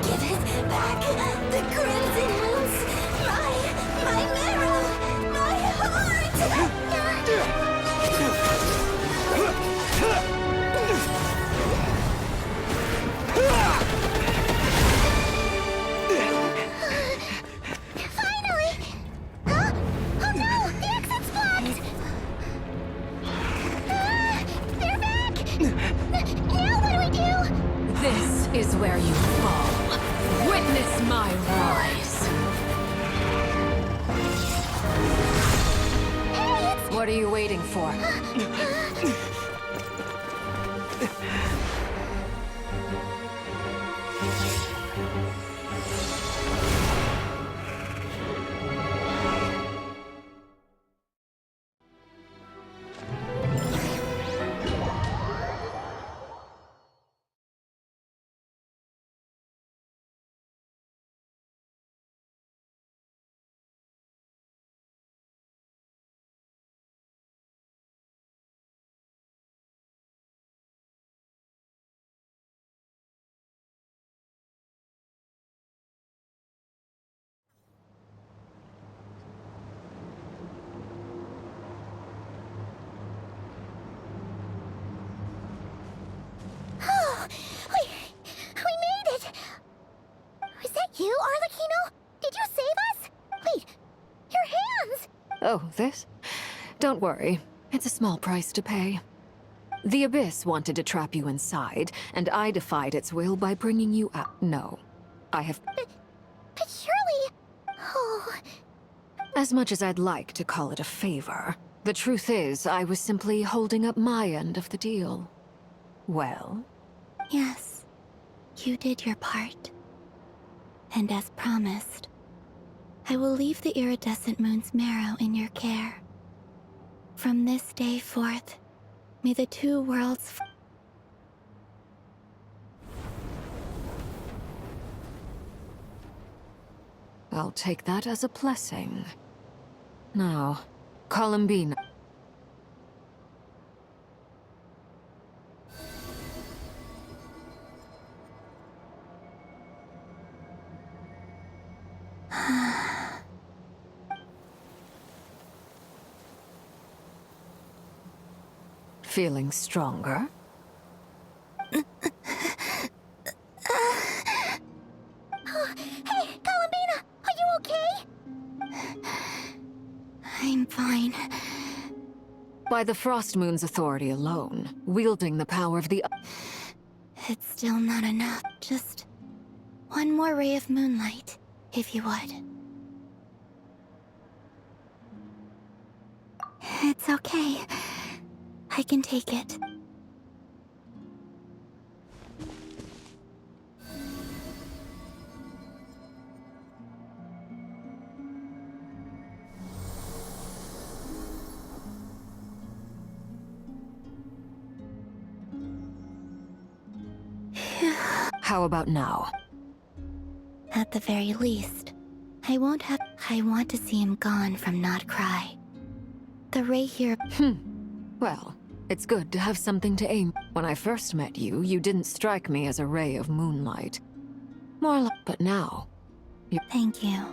Give it back! The crimson moons! My marrow! My heart! Finally! Huh? Oh no! The exit's blocked! They're back! Now what do we do? This is where you fall. Witness my rise. Hey, What are you waiting for? Oh, we made it! Was that you, Arlecchino? Did you save us? Wait, your hands! Oh, this? Don't worry. It's a small price to pay. The Abyss wanted to trap you inside, and I defied its will by bringing you out. No. I have... But surely... Oh... As much as I'd like to call it a favor, the truth is I was simply holding up my end of the deal. Well? Yes, you did your part. And as promised, I will leave the iridescent moon's marrow in your care. From this day forth, may the two worlds... I'll take that as a blessing. Now, Columbine. Feeling stronger? Hey, Columbina! Are you okay? I'm fine. By the Frost Moon's authority alone, wielding the power of the... It's still not enough. Just one more ray of moonlight, if you would. It's okay. I can take it. How about now? At the very least, I won't have... I want to see him gone from Not Cry. The ray here... Well, it's good to have something to aim. When I first met you, you didn't strike me as a ray of moonlight. More like... But now... Thank you.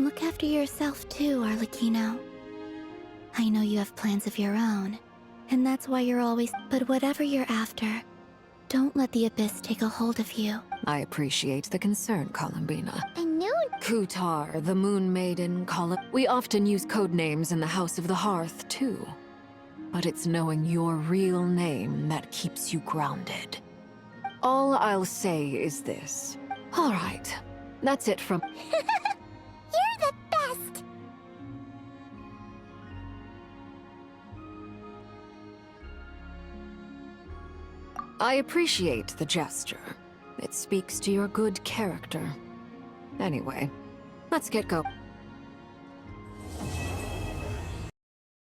Look after yourself too, Arlecchino. I know you have plans of your own, and that's why you're always... But whatever you're after, don't let the Abyss take a hold of you. I appreciate the concern, Columbina. I knew... Kutar, the Moon Maiden, We often use code names in the House of the Hearth, too. But it's knowing your real name that keeps you grounded. All I'll say is this. All right, that's it from... You're the best! I appreciate the gesture. It speaks to your good character. Anyway, let's get go.